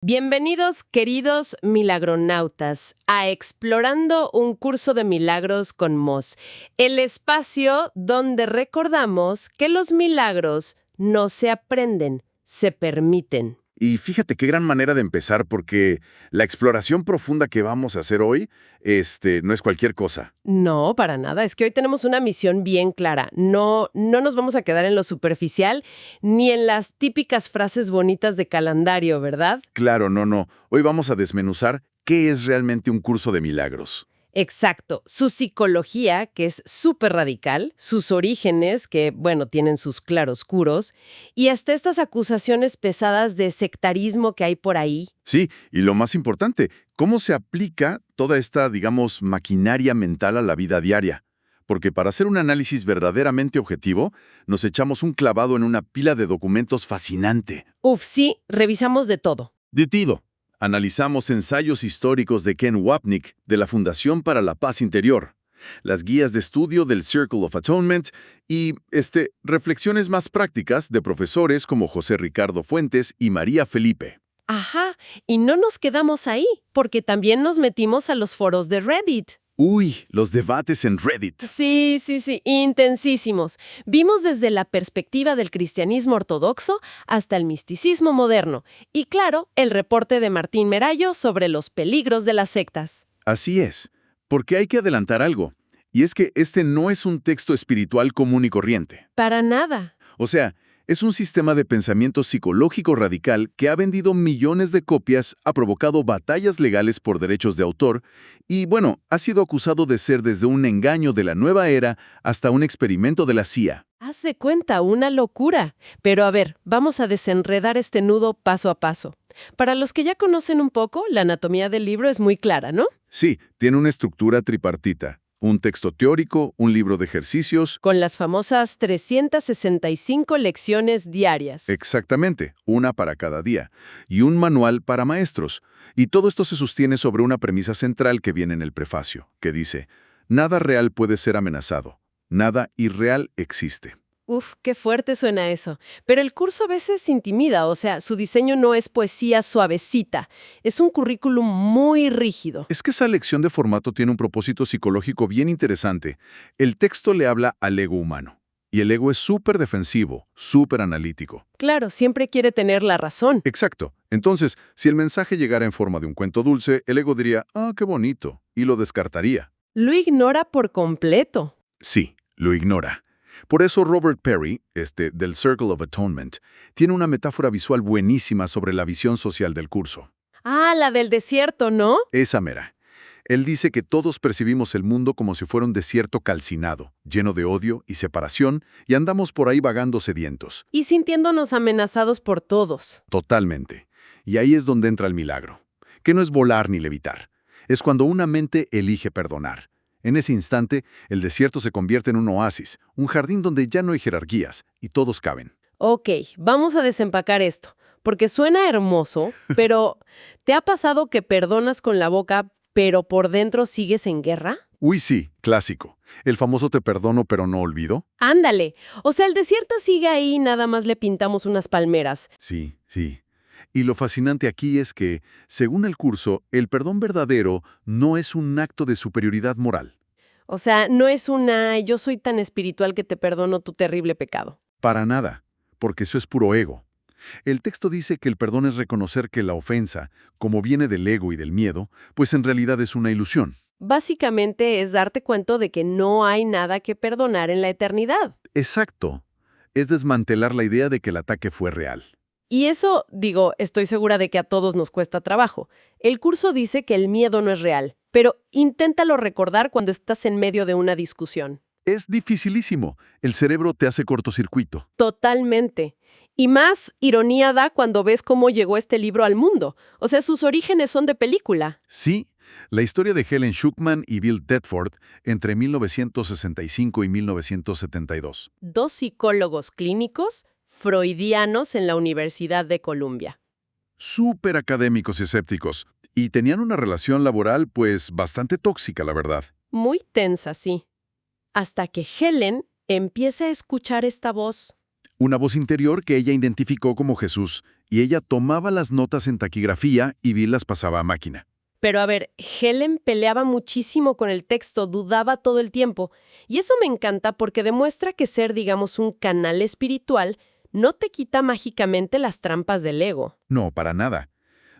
Bienvenidos, queridos milagronautas, a Explorando un curso de milagros con Moss, el espacio donde recordamos que los milagros no se aprenden, se permiten. Y fíjate qué gran manera de empezar, porque la exploración profunda que vamos a hacer hoy, no es cualquier cosa. No, para nada. Es que hoy tenemos una misión bien clara. No nos vamos a quedar en lo superficial ni en las típicas frases bonitas de calendario, ¿verdad? Claro, no. Hoy vamos a desmenuzar qué es realmente un curso de milagros. Exacto. Su psicología, que es súper radical, sus orígenes, que, bueno, tienen sus claroscuros, y hasta estas acusaciones pesadas de sectarismo que hay por ahí. Sí, y lo más importante, cómo se aplica toda esta, digamos, maquinaria mental a la vida diaria. Porque para hacer un análisis verdaderamente objetivo, nos echamos un clavado en una pila de documentos fascinante. Uf, sí, revisamos de todo. Detido. Analizamos ensayos históricos de Ken Wapnick de la Fundación para la Paz Interior, las guías de estudio del Circle of Atonement y, reflexiones más prácticas de profesores como José Ricardo Fuentes y María Felipe. Ajá, y no nos quedamos ahí, porque también nos metimos a los foros de Reddit. Uy, los debates en Reddit. Sí, intensísimos. Vimos desde la perspectiva del cristianismo ortodoxo hasta el misticismo moderno. Y claro, el reporte de Martín Merayo sobre los peligros de las sectas. Así es, porque hay que adelantar algo, y es que este no es un texto espiritual común y corriente. Para nada. O sea, es un sistema de pensamiento psicológico radical que ha vendido millones de copias, ha provocado batallas legales por derechos de autor y, bueno, ha sido acusado de ser desde un engaño de la nueva era hasta un experimento de la CIA. Haz de cuenta, una locura. Pero a ver, vamos a desenredar este nudo paso a paso. Para los que ya conocen un poco, la anatomía del libro es muy clara, ¿no? Sí, tiene una estructura tripartita. Un texto teórico, un libro de ejercicios. Con las famosas 365 lecciones diarias. Exactamente, una para cada día. Y un manual para maestros. Y todo esto se sostiene sobre una premisa central que viene en el prefacio, que dice, nada real puede ser amenazado, nada irreal existe. Uf, qué fuerte suena eso. Pero el curso a veces intimida, o sea, su diseño no es poesía suavecita, es un currículum muy rígido. Es que esa lección de formato tiene un propósito psicológico bien interesante. El texto le habla al ego humano. Y el ego es súper defensivo, súper analítico. Claro, siempre quiere tener la razón. Exacto. Entonces, si el mensaje llegara en forma de un cuento dulce, el ego diría, ah, qué bonito, y lo descartaría. Lo ignora por completo. Sí, lo ignora. Por eso Robert Perry, del Circle of Atonement, tiene una metáfora visual buenísima sobre la visión social del curso. Ah, la del desierto, ¿no? Esa mera. Él dice que todos percibimos el mundo como si fuera un desierto calcinado, lleno de odio y separación, y andamos por ahí vagando sedientos. Y sintiéndonos amenazados por todos. Totalmente. Y ahí es donde entra el milagro, que no es volar ni levitar. Es cuando una mente elige perdonar. En ese instante, el desierto se convierte en un oasis, un jardín donde ya no hay jerarquías y todos caben. Ok, vamos a desempacar esto, porque suena hermoso, pero ¿te ha pasado que perdonas con la boca, pero por dentro sigues en guerra? Uy, sí, clásico. El famoso te perdono pero no olvido. Ándale, o sea, el desierto sigue ahí y nada más le pintamos unas palmeras. Sí. Y lo fascinante aquí es que, según el curso, el perdón verdadero no es un acto de superioridad moral. O sea, no es yo soy tan espiritual que te perdono tu terrible pecado. Para nada, porque eso es puro ego. El texto dice que el perdón es reconocer que la ofensa, como viene del ego y del miedo, pues en realidad es una ilusión. Básicamente es darte cuenta de que no hay nada que perdonar en la eternidad. Exacto. Es desmantelar la idea de que el ataque fue real. Y eso, estoy segura de que a todos nos cuesta trabajo. El curso dice que el miedo no es real, pero inténtalo recordar cuando estás en medio de una discusión. Es dificilísimo. El cerebro te hace cortocircuito. Totalmente. Y más ironía da cuando ves cómo llegó este libro al mundo. O sea, sus orígenes son de película. Sí, la historia de Helen Schucman y Bill Tedford entre 1965 y 1972. Dos psicólogos clínicos freudianos en la Universidad de Columbia. Súper académicos y escépticos. Y tenían una relación laboral, pues, bastante tóxica, la verdad. Muy tensa, sí. Hasta que Helen empieza a escuchar esta voz. Una voz interior que ella identificó como Jesús y ella tomaba las notas en taquigrafía y Bill las pasaba a máquina. Pero a ver, Helen peleaba muchísimo con el texto, dudaba todo el tiempo. Y eso me encanta porque demuestra que ser, digamos, un canal espiritual no te quita mágicamente las trampas del ego. No, para nada.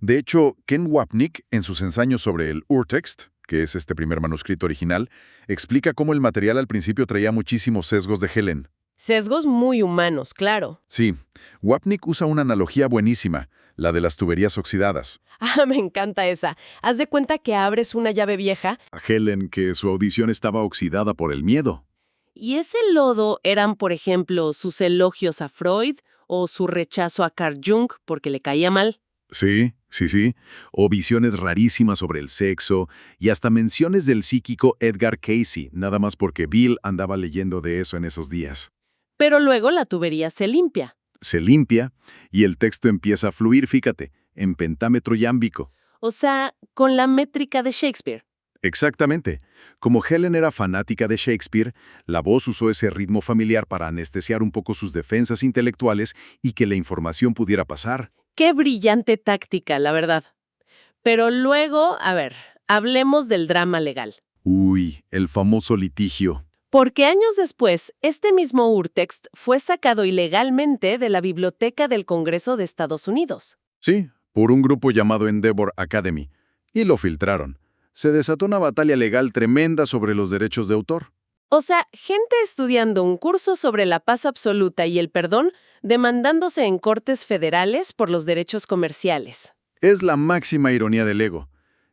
De hecho, Ken Wapnick, en sus ensayos sobre el Urtext, que es este primer manuscrito original, explica cómo el material al principio traía muchísimos sesgos de Helen. Sesgos muy humanos, claro. Sí, Wapnick usa una analogía buenísima, la de las tuberías oxidadas. Ah, me encanta esa. Haz de cuenta que abres una llave vieja. A Helen que su audición estaba oxidada por el miedo. Y ese lodo eran, por ejemplo, sus elogios a Freud o su rechazo a Carl Jung porque le caía mal. Sí. O visiones rarísimas sobre el sexo y hasta menciones del psíquico Edgar Cayce, nada más porque Bill andaba leyendo de eso en esos días. Pero luego la tubería se limpia. Se limpia y el texto empieza a fluir, fíjate, en pentámetro yámbico. O sea, con la métrica de Shakespeare. Exactamente. Como Helen era fanática de Shakespeare, la voz usó ese ritmo familiar para anestesiar un poco sus defensas intelectuales y que la información pudiera pasar. Qué brillante táctica, la verdad. Pero luego, a ver, hablemos del drama legal. Uy, el famoso litigio. Porque años después, este mismo Urtext fue sacado ilegalmente de la Biblioteca del Congreso de Estados Unidos. Sí, por un grupo llamado Endeavor Academy. Y lo filtraron. Se desató una batalla legal tremenda sobre los derechos de autor. O sea, gente estudiando un curso sobre la paz absoluta y el perdón, demandándose en cortes federales por los derechos comerciales. Es la máxima ironía del ego.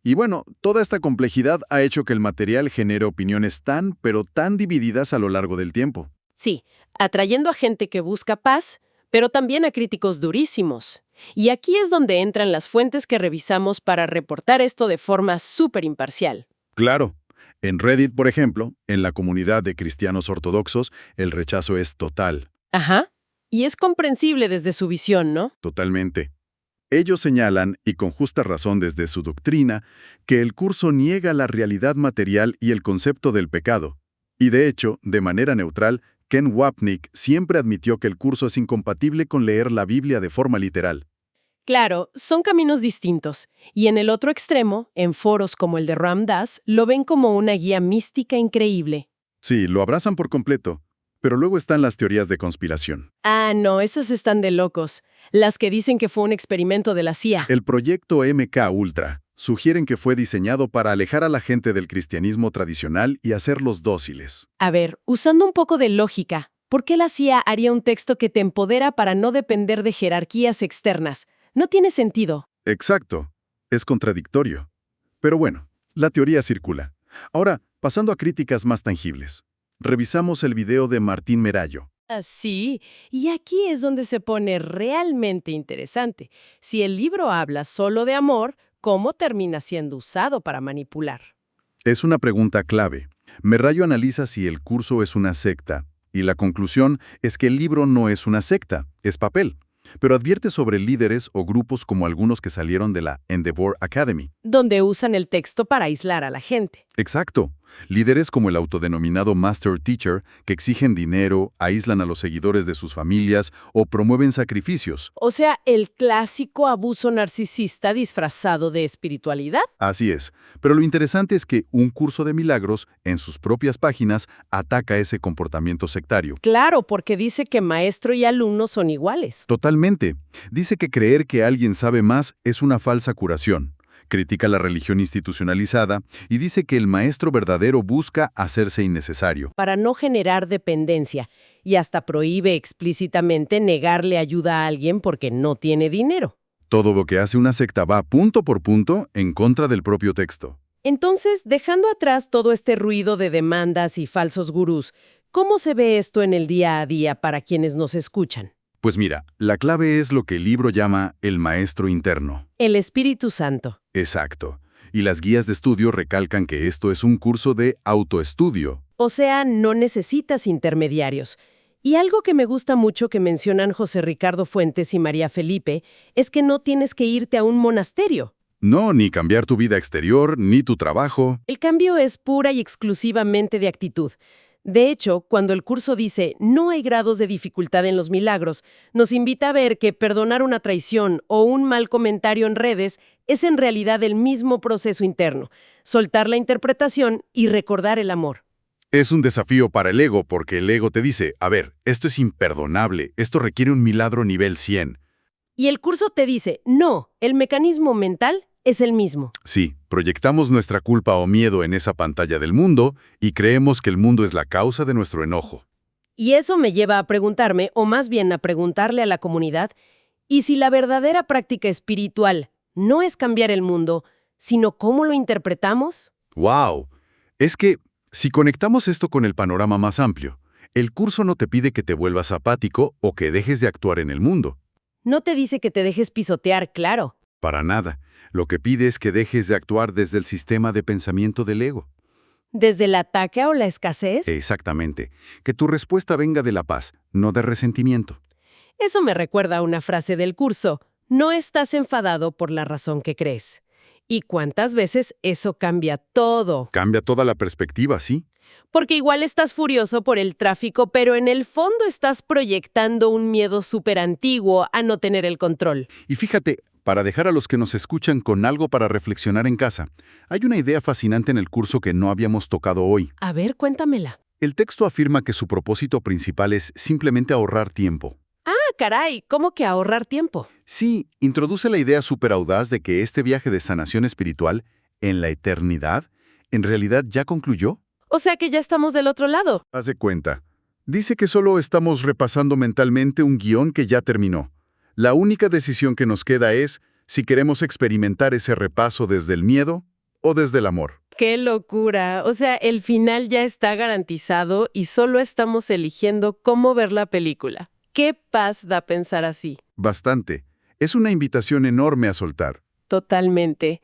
Y bueno, toda esta complejidad ha hecho que el material genere opiniones pero tan divididas a lo largo del tiempo. Sí, atrayendo a gente que busca paz, pero también a críticos durísimos. Y aquí es donde entran las fuentes que revisamos para reportar esto de forma súper imparcial. Claro. En Reddit, por ejemplo, en la comunidad de cristianos ortodoxos, el rechazo es total. Ajá. Y es comprensible desde su visión, ¿no? Totalmente. Ellos señalan, y con justa razón desde su doctrina, que el curso niega la realidad material y el concepto del pecado. Y de hecho, de manera neutral, Ken Wapnick siempre admitió que el curso es incompatible con leer la Biblia de forma literal. Claro, son caminos distintos. Y en el otro extremo, en foros como el de Ram Dass, lo ven como una guía mística increíble. Sí, lo abrazan por completo. Pero luego están las teorías de conspiración. Ah, no, esas están de locos. Las que dicen que fue un experimento de la CIA. El proyecto MK Ultra sugieren que fue diseñado para alejar a la gente del cristianismo tradicional y hacerlos dóciles. A ver, usando un poco de lógica, ¿por qué la CIA haría un texto que te empodera para no depender de jerarquías externas? No tiene sentido. Exacto. Es contradictorio. Pero bueno, la teoría circula. Ahora, pasando a críticas más tangibles. Revisamos el video de Martín Merallo. Sí, y aquí es donde se pone realmente interesante. Si el libro habla solo de amor, ¿cómo termina siendo usado para manipular? Es una pregunta clave. Merallo analiza si el curso es una secta, y la conclusión es que el libro no es una secta, es papel. Pero advierte sobre líderes o grupos como algunos que salieron de la Endeavor Academy. Donde usan el texto para aislar a la gente. Exacto. Líderes como el autodenominado Master Teacher, que exigen dinero, aíslan a los seguidores de sus familias o promueven sacrificios. O sea, el clásico abuso narcisista disfrazado de espiritualidad. Así es. Pero lo interesante es que un curso de milagros, en sus propias páginas, ataca ese comportamiento sectario. Claro, porque dice que maestro y alumno son iguales. Totalmente. Dice que creer que alguien sabe más es una falsa curación. Critica la religión institucionalizada y dice que el maestro verdadero busca hacerse innecesario. Para no generar dependencia, y hasta prohíbe explícitamente negarle ayuda a alguien porque no tiene dinero. Todo lo que hace una secta va punto por punto en contra del propio texto. Entonces, dejando atrás todo este ruido de demandas y falsos gurús, ¿cómo se ve esto en el día a día para quienes nos escuchan? Pues mira, la clave es lo que el libro llama el maestro interno. El Espíritu Santo. Exacto. Y las guías de estudio recalcan que esto es un curso de autoestudio. O sea, no necesitas intermediarios. Y algo que me gusta mucho que mencionan José Ricardo Fuentes y María Felipe es que no tienes que irte a un monasterio. No, ni cambiar tu vida exterior, ni tu trabajo. El cambio es pura y exclusivamente de actitud. De hecho, cuando el curso dice no hay grados de dificultad en los milagros, nos invita a ver que perdonar una traición o un mal comentario en redes es en realidad el mismo proceso interno, soltar la interpretación y recordar el amor. Es un desafío para el ego porque el ego te dice, a ver, esto es imperdonable, esto requiere un milagro nivel 100. Y el curso te dice, no, el mecanismo mental es el mismo. Sí, proyectamos nuestra culpa o miedo en esa pantalla del mundo y creemos que el mundo es la causa de nuestro enojo. Y eso me lleva a preguntarme, o más bien a preguntarle a la comunidad, ¿y si la verdadera práctica espiritual no es cambiar el mundo, sino cómo lo interpretamos? ¡Wow! Es que, si conectamos esto con el panorama más amplio, el curso no te pide que te vuelvas apático o que dejes de actuar en el mundo. No te dice que te dejes pisotear, claro. Para nada. Lo que pide es que dejes de actuar desde el sistema de pensamiento del ego. ¿Desde el ataque o la escasez? Exactamente. Que tu respuesta venga de la paz, no de resentimiento. Eso me recuerda a una frase del curso, no estás enfadado por la razón que crees. ¿Y cuántas veces eso cambia todo? Cambia toda la perspectiva, ¿sí? Porque igual estás furioso por el tráfico, pero en el fondo estás proyectando un miedo súper antiguo a no tener el control. Y fíjate, para dejar a los que nos escuchan con algo para reflexionar en casa, hay una idea fascinante en el curso que no habíamos tocado hoy. A ver, cuéntamela. El texto afirma que su propósito principal es simplemente ahorrar tiempo. Ah, caray, ¿cómo que ahorrar tiempo? Sí, introduce la idea superaudaz de que este viaje de sanación espiritual, en la eternidad, en realidad ya concluyó. O sea que ya estamos del otro lado. Haz de cuenta. Dice que solo estamos repasando mentalmente un guión que ya terminó. La única decisión que nos queda es si queremos experimentar ese repaso desde el miedo o desde el amor. ¡Qué locura! O sea, el final ya está garantizado y solo estamos eligiendo cómo ver la película. ¡Qué paz da pensar así! Bastante. Es una invitación enorme a soltar. Totalmente.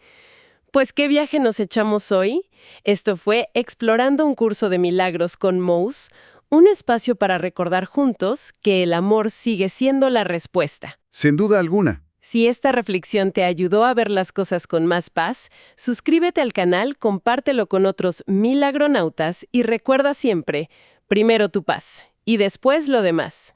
Pues, ¿qué viaje nos echamos hoy? Esto fue Explorando un curso de milagros con Mous, un espacio para recordar juntos que el amor sigue siendo la respuesta. Sin duda alguna. Si esta reflexión te ayudó a ver las cosas con más paz, suscríbete al canal, compártelo con otros milagronautas y recuerda siempre, primero tu paz y después lo demás.